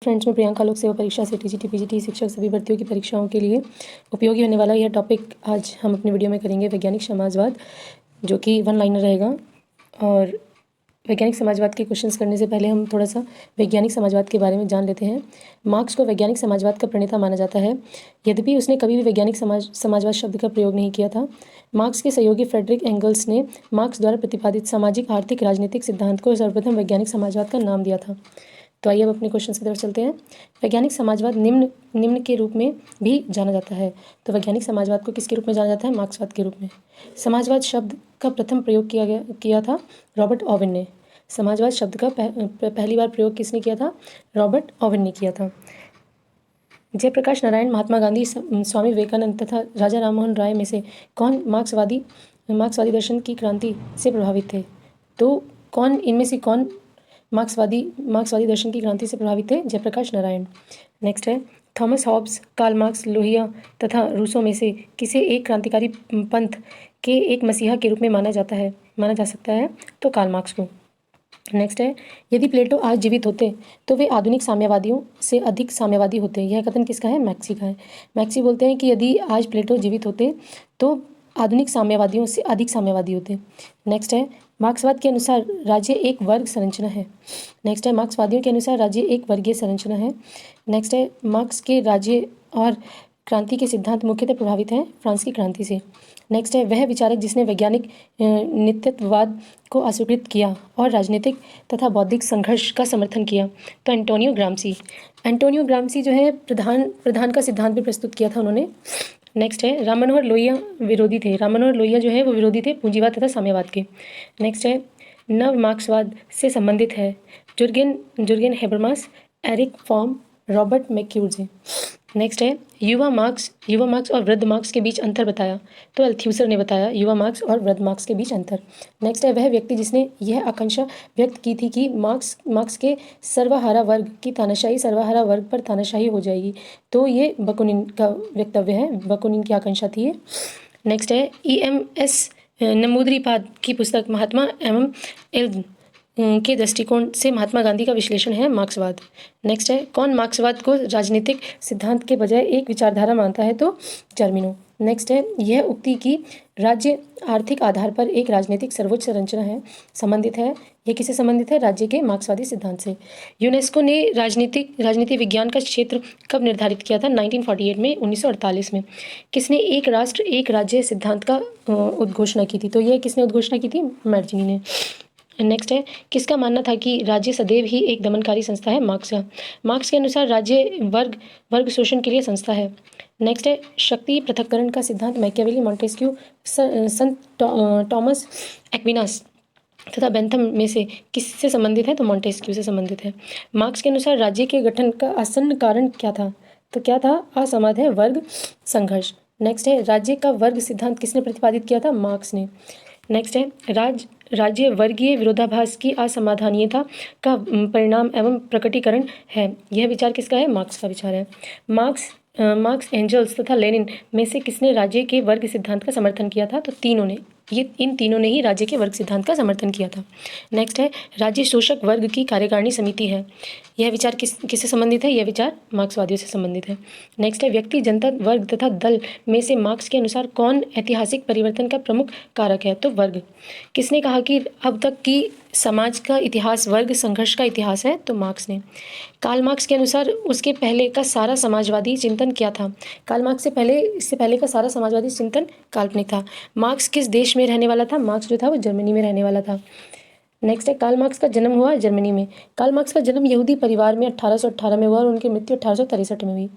Friends, मैं प्रियंका लोक सेवा परीक्षा से टीजीटी पीजीटी शिक्षक सभी भर्तियों की परीक्षाओं के लिए उपयोगी होने वाला यह टॉपिक आज हम अपने वीडियो में करेंगे, वैज्ञानिक समाजवाद, जो कि वन लाइनर रहेगा। और वैज्ञानिक समाजवाद के क्वेश्चंस करने से पहले हम थोड़ा सा वैज्ञानिक समाजवाद के बारे में जान लेते हैं। मार्क्स को वैज्ञानिक समाजवाद का प्रणेता माना जाता है, यद्यपि उसने कभी भी वैज्ञानिक समाजवाद शब्द का प्रयोग नहीं किया था। मार्क्स के सहयोगी फ्रेडरिक एंगल्स ने मार्क्स द्वारा प्रतिपादित सामाजिक, आर्थिक, राजनीतिक सिद्धांत को सर्वप्रथम वैज्ञानिक समाजवाद का नाम दिया था। तो आइए अब अपने क्वेश्चन की तरफ चलते हैं। वैज्ञानिक समाजवाद निम्न के रूप में भी जाना जाता है। तो वैज्ञानिक समाजवाद को किसके रूप में जाना जाता है? मार्क्सवाद के रूप में। समाजवाद शब्द का प्रथम प्रयोग किया था रॉबर्ट ओवेन ने। समाजवाद शब्द का पहली बार प्रयोग किसने किया था? रॉबर्ट ओवेन ने किया था। जयप्रकाश नारायण, महात्मा गांधी, स्वामी विवेकानंद तथा राजा राममोहन राय में से कौन मार्क्सवादी दर्शन की क्रांति से प्रभावित थे? तो इनमें से कौन मार्क्सवादी दर्शन की क्रांति से प्रभावित थे? जयप्रकाश नारायण। नेक्स्ट है, Thomas Hobbes, Karl Marx, Lohia तथा रूसो में से किसे एक क्रांतिकारी पंथ के एक मसीहा के रूप में माना जा सकता है? तो कार्ल मार्क्स को। नेक्स्ट है, यदि प्लेटो आज जीवित होते तो वे आधुनिक साम्यवादियों से अधिक साम्यवादी होते। यह कथन किसका है? मैक्सी का है। मैक्सी बोलते हैं कि यदि आज प्लेटो जीवित होते तो आधुनिक साम्यवादियों से अधिक साम्यवादी होते। नेक्स्ट है, मार्क्सवाद के अनुसार राज्य एक वर्ग संरचना है। नेक्स्ट है, मार्क्सवादियों के अनुसार राज्य एक वर्गीय संरचना है। नेक्स्ट है, मार्क्स के राज्य और क्रांति के सिद्धांत मुख्यतः प्रभावित हैं फ्रांस की क्रांति से। नेक्स्ट है, वह विचारक जिसने वैज्ञानिक नित्यत्ववाद को अस्वीकृत किया और राजनीतिक तथा बौद्धिक संघर्ष का समर्थन किया। तो एंटोनियो ग्राम्सी जो है प्रधान का सिद्धांत भी प्रस्तुत किया था उन्होंने। नेक्स्ट है, राम मनोहर लोहिया विरोधी थे। राम मनोहर लोहिया जो है वो विरोधी थे पूंजीवाद तथा साम्यवाद के। नेक्स्ट है, नव मार्क्सवाद से संबंधित है Jurgen Habermas, Erich Fromm, Robert Marcuse. Next है, युवा मार्क्स और वृद्ध मार्क्स के बीच अंतर बताया। तो अल्थ्यूसर ने बताया युवा मार्क्स और वृद्ध मार्क्स के बीच अंतर। नेक्स्ट है, वह व्यक्ति जिसने यह आकांक्षा व्यक्त की थी कि मार्क्स के सर्वहारा वर्ग की तानाशाही सर्वहारा वर्ग पर तानाशाही हो जाएगी। तो ये बकुनिन का वक्तव्य है, बकुनिन की आकांक्षा थी ये। नेक्स्ट है, EMS नमूद्रीपाद की पुस्तक महात्मा एवं एल के दृष्टिकोण से महात्मा गांधी का विश्लेषण है मार्क्सवाद। नेक्स्ट है, कौन मार्क्सवाद को राजनीतिक सिद्धांत के बजाय एक विचारधारा मानता है? तो जर्मिनो। नेक्स्ट है, यह उक्ति कि राज्य आर्थिक आधार पर एक राजनीतिक सर्वोच्च संरचना है संबंधित है। यह किससे संबंधित है? राज्य के मार्क्सवादी सिद्धांत से। यूनेस्को ने राजनीति विज्ञान का क्षेत्र कब निर्धारित किया था? 1948 में, 1948 में। किसने एक राष्ट्र एक राज्य सिद्धांत का उद्घोषणा की थी? तो यह किसने उद्घोषणा की थी? मैगजीनी ने। नेक्स्ट है, किसका मानना था कि राज्य सदैव ही एक दमनकारी संस्था है? मार्क्स के अनुसार राज्य वर्ग शोषण के लिए संस्था है। नेक्स्ट है, शक्ति पृथक्करण का सिद्धांत मैकियावेली, मॉन्टेस्क्यू, संत टॉमस एक्विनास तथा बेंथम में से किससे संबंधित है? तो मॉन्टेस्क्यू से संबंधित है। मार्क्स के अनुसार राज्य के गठन का आसन्न कारण क्या था? तो क्या था? असमाध है वर्ग संघर्ष। नेक्स्ट है, राज्य का वर्ग सिद्धांत किसने प्रतिपादित किया था? मार्क्स ने। नेक्स्ट है, राज्य वर्गीय विरोधाभास की असमाधानीयता का परिणाम एवं प्रकटीकरण है। यह विचार किसका है? मार्क्स का विचार है। मार्क्स, एंजल्स तथा लेनिन में से किसने राज्य के वर्ग सिद्धांत का समर्थन किया था? तो इन तीनों ने ही राज्य के वर्ग सिद्धांत का समर्थन किया था। नेक्स्ट है, राज्य शोषक वर्ग की कार्यकारिणी समिति है। यह विचार किससे संबंधित है? यह विचार मार्क्सवादियों से संबंधित है। नेक्स्ट है, व्यक्ति, जनता, वर्ग तथा दल में से मार्क्स के अनुसार कौन ऐतिहासिक परिवर्तन का प्रमुख कारक है? तो वर्ग। किसने कहा कि अब तक की समाज का इतिहास वर्ग संघर्ष का इतिहास है? तो मार्क्स ने। कार्ल मार्क्स के अनुसार उसके पहले का सारा समाजवादी चिंतन क्या था? कार्ल मार्क्स इससे पहले का सारा समाजवादी चिंतन काल्पनिक था। मार्क्स किस देश में रहने वाला था? मार्क्स जो था वो जर्मनी में रहने वाला था। नेक्स्ट है, कार्ल मार्क्स का जन्म हुआ जर्मनी में। कार्ल मार्क्स का जन्म यहूदी परिवार में 1818 में हुआ और उनकी मृत्यु 1863 में हुई।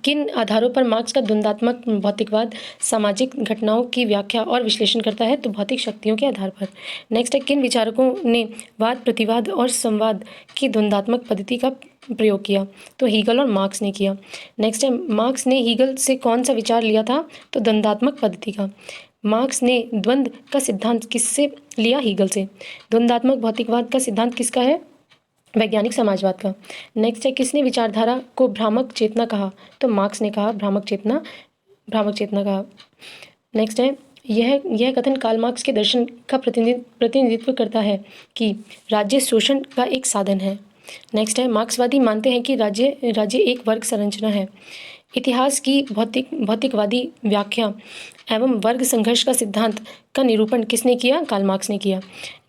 किन आधारों पर मार्क्स का द्वंद्वात्मक भौतिकवाद सामाजिक घटनाओं की व्याख्या और विश्लेषण करता है? तो भौतिक शक्तियों के आधार पर। नेक्स्ट है, किन विचारकों ने वाद प्रतिवाद और संवाद की द्वंद्वात्मक पद्धति का प्रयोग किया? तो हीगल और मार्क्स ने किया। नेक्स्ट है, मार्क्स ने हीगल से कौन सा विचार लिया था? तो द्वंद्वात्मक पद्धति का। मार्क्स ने द्वंद्व का सिद्धांत किससे लिया? हीगल से। द्वंद्वात्मक भौतिकवाद का सिद्धांत किसका है? वैज्ञानिक समाजवाद का। नेक्स्ट है, किसने विचारधारा को भ्रामक चेतना कहा? तो मार्क्स ने कहा भ्रामक चेतना कहा। नेक्स्ट है, यह कथन कार्ल मार्क्स के दर्शन का प्रतिनिधित्व करता है कि राज्य शोषण का एक साधन है। नेक्स्ट है मार्क्सवादी मानते हैं कि राज्य एक वर्ग संरचना है। इतिहास की भौतिकवादी व्याख्या एवं वर्ग संघर्ष का सिद्धांत का निरूपण किसने किया? कार्ल मार्क्स ने किया।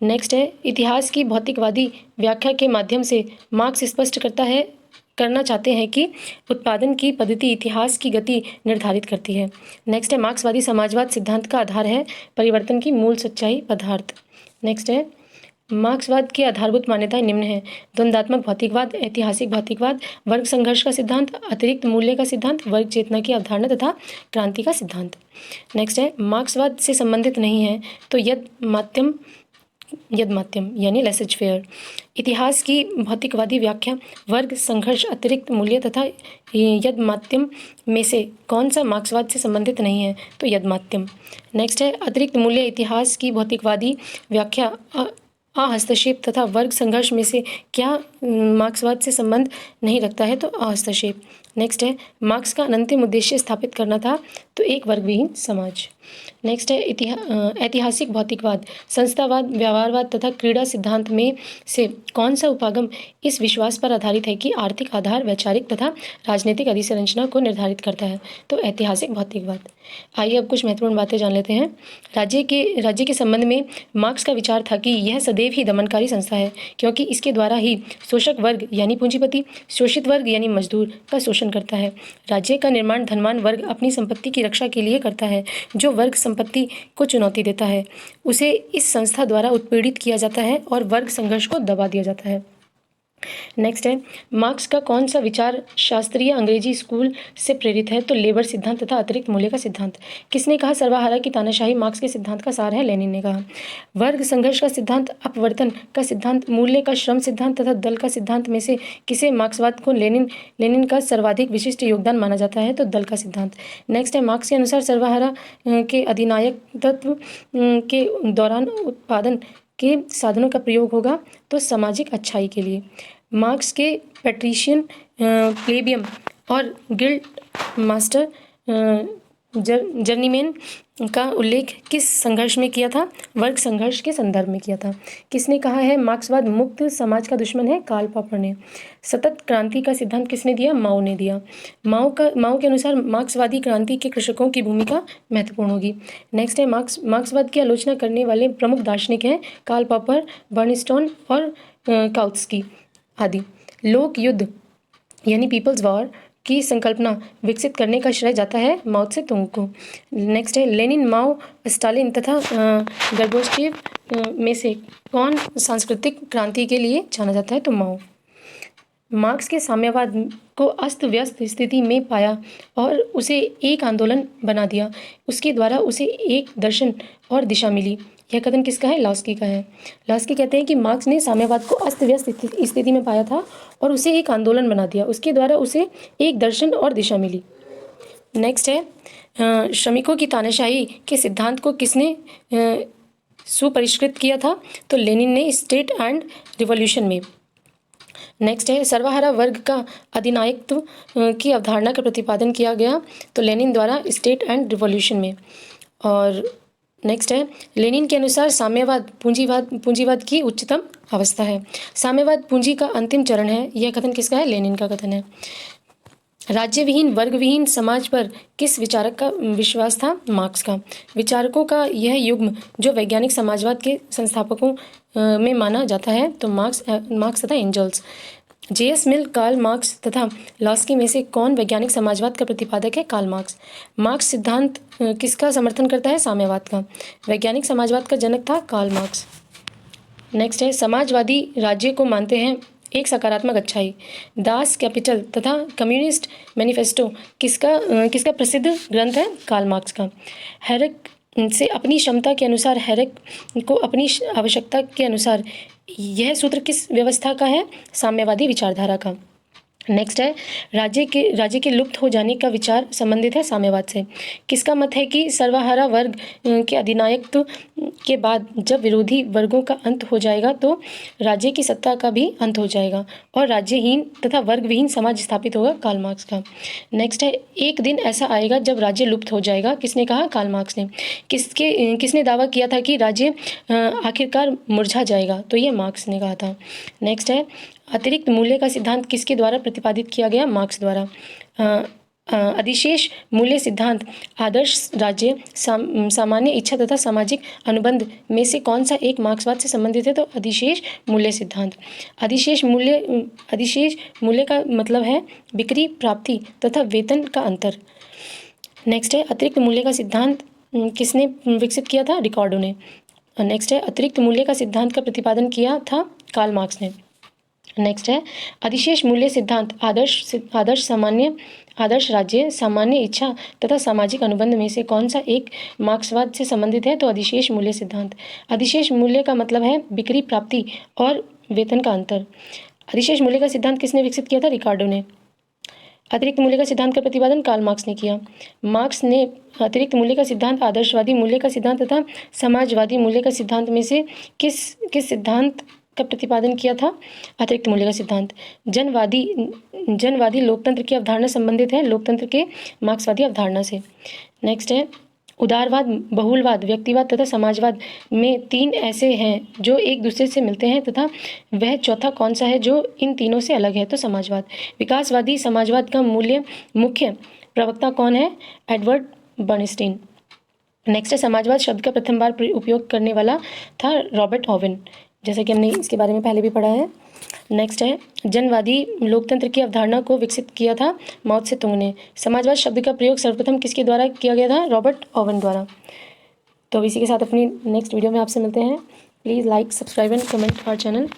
नेक्स्ट है इतिहास की भौतिकवादी व्याख्या के माध्यम से मार्क्स स्पष्ट करना चाहते हैं कि उत्पादन की पद्धति इतिहास की गति निर्धारित करती है। नेक्स्ट है मार्क्सवादी समाजवाद सिद्धांत का आधार है परिवर्तन की मूल सच्चाई पदार्थ। नेक्स्ट है मार्क्सवाद की आधारभूत मान्यताएं निम्न है: द्वंद्वात्मक भौतिकवाद, ऐतिहासिक भौतिकवाद, वर्ग संघर्ष का सिद्धांत, अतिरिक्त मूल्य का सिद्धांत, वर्ग चेतना की अवधारणा तथा क्रांति का सिद्धांत। नेक्स्ट है मार्क्सवाद से संबंधित नहीं है तो यदमात्यम यानी लेसज फेयर। इतिहास की भौतिकवादी व्याख्या वर्ग संघर्ष, अतिरिक्त मूल्य तथा यदमात्यम में से कौन सा मार्क्सवाद से संबंधित नहीं है? तो यदमात्यम। नेक्स्ट है अतिरिक्त मूल्य इतिहास की भौतिकवादी व्याख्या हस्तक्षेप तथा वर्ग संघर्ष में से क्या मार्क्सवाद से संबंध नहीं रखता है? तो हस्तक्षेप। नेक्स्ट है मार्क्स का अंतिम उद्देश्य स्थापित करना था तो एक वर्गविहीन समाज। नेक्स्ट है ऐतिहासिक भौतिकवाद संस्थावाद, व्यवहारवाद तथा क्रीड़ा सिद्धांत में से कौन सा उपागम इस विश्वास पर आधारित है कि आर्थिक आधार वैचारिक तथा राजनीतिक अधिसंरचना को निर्धारित करता है? तो ऐतिहासिक भौतिकवाद। आइए अब कुछ महत्वपूर्ण बातें जान लेते हैं। राज्य के संबंध में मार्क्स का विचार था कि यह सदैव ही दमनकारी संस्था है क्योंकि इसके द्वारा ही शोषक वर्ग यानी पूंजीपति शोषित वर्ग यानी मजदूर का शोषण करता है। राज्य का निर्माण धनवान वर्ग अपनी संपत्ति की रक्षा के लिए करता है। जो वर्ग संपत्ति को चुनौती देता है उसे इस संस्था द्वारा उत्पीड़ित किया जाता है और वर्ग संघर्ष को दबा दिया जाता है। नेक्स्ट है मार्क्स का कौन सा विचार शास्त्रीय अंग्रेजी स्कूल से प्रेरित है? तो लेबर सिद्धांत तथा अतिरिक्त मूल्य का सिद्धांत। किसने कहा सर्वहारा की तानाशाही मार्क्स के सिद्धांत का सार है? लेनिन ने कहा। वर्ग संघर्ष का सिद्धांत, अपवर्तन का सिद्धांत, मूल्य का श्रम सिद्धांत तथा दल का सिद्धांत में से किसे मार्क्सवाद को लेनिन का सर्वाधिक विशिष्ट योगदान माना जाता है? तो दल का सिद्धांत। नेक्स्ट है मार्क्स के अनुसार सर्वहारा के अधिनायकत्व के दौरान उत्पादन के साधनों का प्रयोग होगा तो सामाजिक अच्छाई के लिए। मार्क्स के पैट्रिशियन, प्लेबियम और गिल्ड मास्टर जर्नीमेन का उल्लेख किस संघर्ष में किया था? वर्ग संघर्ष के संदर्भ में किया था। किसने कहा है मार्क्सवाद मुक्त समाज का दुश्मन है? कार्ल पॉपर ने। सतत क्रांति का सिद्धांत किसने दिया? माओ ने दिया। माओ के अनुसार मार्क्सवादी क्रांति के कृषकों की भूमिका महत्वपूर्ण होगी। नेक्स्ट है मार्क्सवाद की आलोचना करने वाले प्रमुख दार्शनिक हैं कार्ल पॉपर, बर्नस्टोन और काउत्स्की आदि। लोक युद्ध यानी पीपल्स वॉर की संकल्पना विकसित करने का श्रेय जाता है माओ त्से तुंग को। नेक्स्ट है लेनिन, माओ, स्टालिन तथा गर्बोचेव में से कौन सांस्कृतिक क्रांति के लिए जाना जाता है? तो माओ। मार्क्स के साम्यवाद को अस्त व्यस्त स्थिति में पाया और उसे एक आंदोलन बना दिया। उसके द्वारा उसे एक दर्शन और दिशा मिली। यह कथन किसका है? लास्की का है। लास्की कहते हैं कि मार्क्स ने साम्यवाद को अस्त व्यस्त स्थिति में पाया था और उसे एक आंदोलन बना दिया। उसके द्वारा उसे एक दर्शन और दिशा मिली। नेक्स्ट है श्रमिकों की तानाशाही के सिद्धांत को किसने सुपरिष्कृत किया था? तो लेनिन ने स्टेट एंड रिवॉल्यूशन में। नेक्स्ट है सर्वहारा वर्ग का अधिनायकत्व की अवधारणा का प्रतिपादन किया गया तो लेनिन द्वारा स्टेट एंड रिवॉल्यूशन में। और नेक्स्ट है लेनिन के अनुसार साम्यवाद पूंजीवाद की उच्चतम अवस्था है। साम्यवाद पूंजी का अंतिम चरण है। यह कथन किसका है? लेनिन का कथन है। राज्यविहीन वर्गविहीन समाज पर किस विचारक का विश्वास था? मार्क्स का। विचारकों का यह युग्म जो वैज्ञानिक समाजवाद के संस्थापकों में माना जाता है तो मार्क्स तथा एंजल्स। जेएस मिल, कार्ल मार्क्स तथा लास्की में से कौन वैज्ञानिक समाजवाद का प्रतिपादक है? Karl Marx. मार्क्स सिद्धांत किसका समर्थन करता है? साम्यवाद का। वैज्ञानिक समाजवाद का जनक था कार्ल मार्क्स। नेक्स्ट है समाजवादी राज्य को मानते हैं एक सकारात्मक अच्छाई। दास कैपिटल तथा कम्युनिस्ट मैनिफेस्टो किसका प्रसिद्ध ग्रंथ है? कार्ल मार्क्स का। हैरक से अपनी क्षमता के अनुसार हैरक को अपनी आवश्यकता के अनुसार, यह सूत्र किस व्यवस्था का है? साम्यवादी विचारधारा का। नेक्स्ट है राज्य के लुप्त हो जाने का विचार संबंधित है साम्यवाद से। किसका मत है कि सर्वहारा वर्ग के अधिनायकत्व के बाद जब विरोधी वर्गों का अंत हो जाएगा तो राज्य की सत्ता का भी अंत हो जाएगा और राज्यहीन तथा वर्गविहीन समाज स्थापित होगा? कार्ल मार्क्स का। नेक्स्ट है एक दिन ऐसा आएगा जब राज्य लुप्त हो जाएगा। किसने कहा? कार्ल मार्क्स ने। किसने दावा किया था कि राज्य आखिरकार मुरझा जाएगा? तो ये मार्क्स ने कहा था। नेक्स्ट है अतिरिक्त मूल्य का सिद्धांत किसके द्वारा प्रतिपादित किया गया? मार्क्स द्वारा। अधिशेष मूल्य सिद्धांत आदर्श राज्य, सामान्य इच्छा तथा सामाजिक अनुबंध में से कौन सा एक मार्क्सवाद से संबंधित है? तो अधिशेष मूल्य सिद्धांत। अधिशेष मूल्य का मतलब है बिक्री, प्राप्ति तथा वेतन का अंतर। नेक्स्ट है अतिरिक्त मूल्य का सिद्धांत किसने विकसित किया था? रिकार्डो ने। नेक्स्ट है अतिरिक्त मूल्य का सिद्धांत का प्रतिपादन किया था कार्ल मार्क्स ने। नेक्स्ट है अधिशेष मूल्य सिद्धांत आदर्श राज्य, सामान्य इच्छा तथा सामाजिक अनुबंध में से कौन सा एक मार्क्सवाद से संबंधित है? तो अधिशेष मूल्य सिद्धांत। अधिशेष मूल्य का मतलब है बिक्री, प्राप्ति और वेतन का अंतर। अधिशेष मूल्य का सिद्धांत किसने विकसित किया था? रिकार्डो ने। अतिरिक्त मूल्य का सिद्धांत का प्रतिपादन कार्ल मार्क्स ने किया। मार्क्स ने अतिरिक्त मूल्य का सिद्धांत आदर्शवादी मूल्य का सिद्धांत तथा समाजवादी मूल्य का सिद्धांत में से किस सिद्धांत का प्रतिपादन किया था? अतिरिक्त मूल्य का सिद्धांत। जनवादी लोकतंत्र की अवधारणा संबंधित है लोकतंत्र के मार्क्सवादी अवधारणा से। नेक्स्ट है उदारवाद, बहुलवाद, व्यक्तिवाद तथा समाजवाद में तीन ऐसे हैं जो एक दूसरे से मिलते हैं तथा वह चौथा कौन सा है जो इन तीनों से अलग है? तो समाजवाद। विकासवादी समाजवाद का मुख्य प्रवक्ता कौन है? Edward Bernstein. नेक्स्ट है समाजवाद शब्द का प्रथम बार उपयोग करने वाला था रॉबर्ट ओवन, जैसा कि हमने इसके बारे में पहले भी पढ़ा है। नेक्स्ट है जनवादी लोकतंत्र की अवधारणा को विकसित किया था माओ त्से तुंग ने। समाजवाद शब्द का प्रयोग सर्वप्रथम किसके द्वारा किया गया था? रॉबर्ट ओवन द्वारा। तो इसी के साथ अपनी नेक्स्ट वीडियो में आपसे मिलते हैं। Please like, subscribe and comment our channel.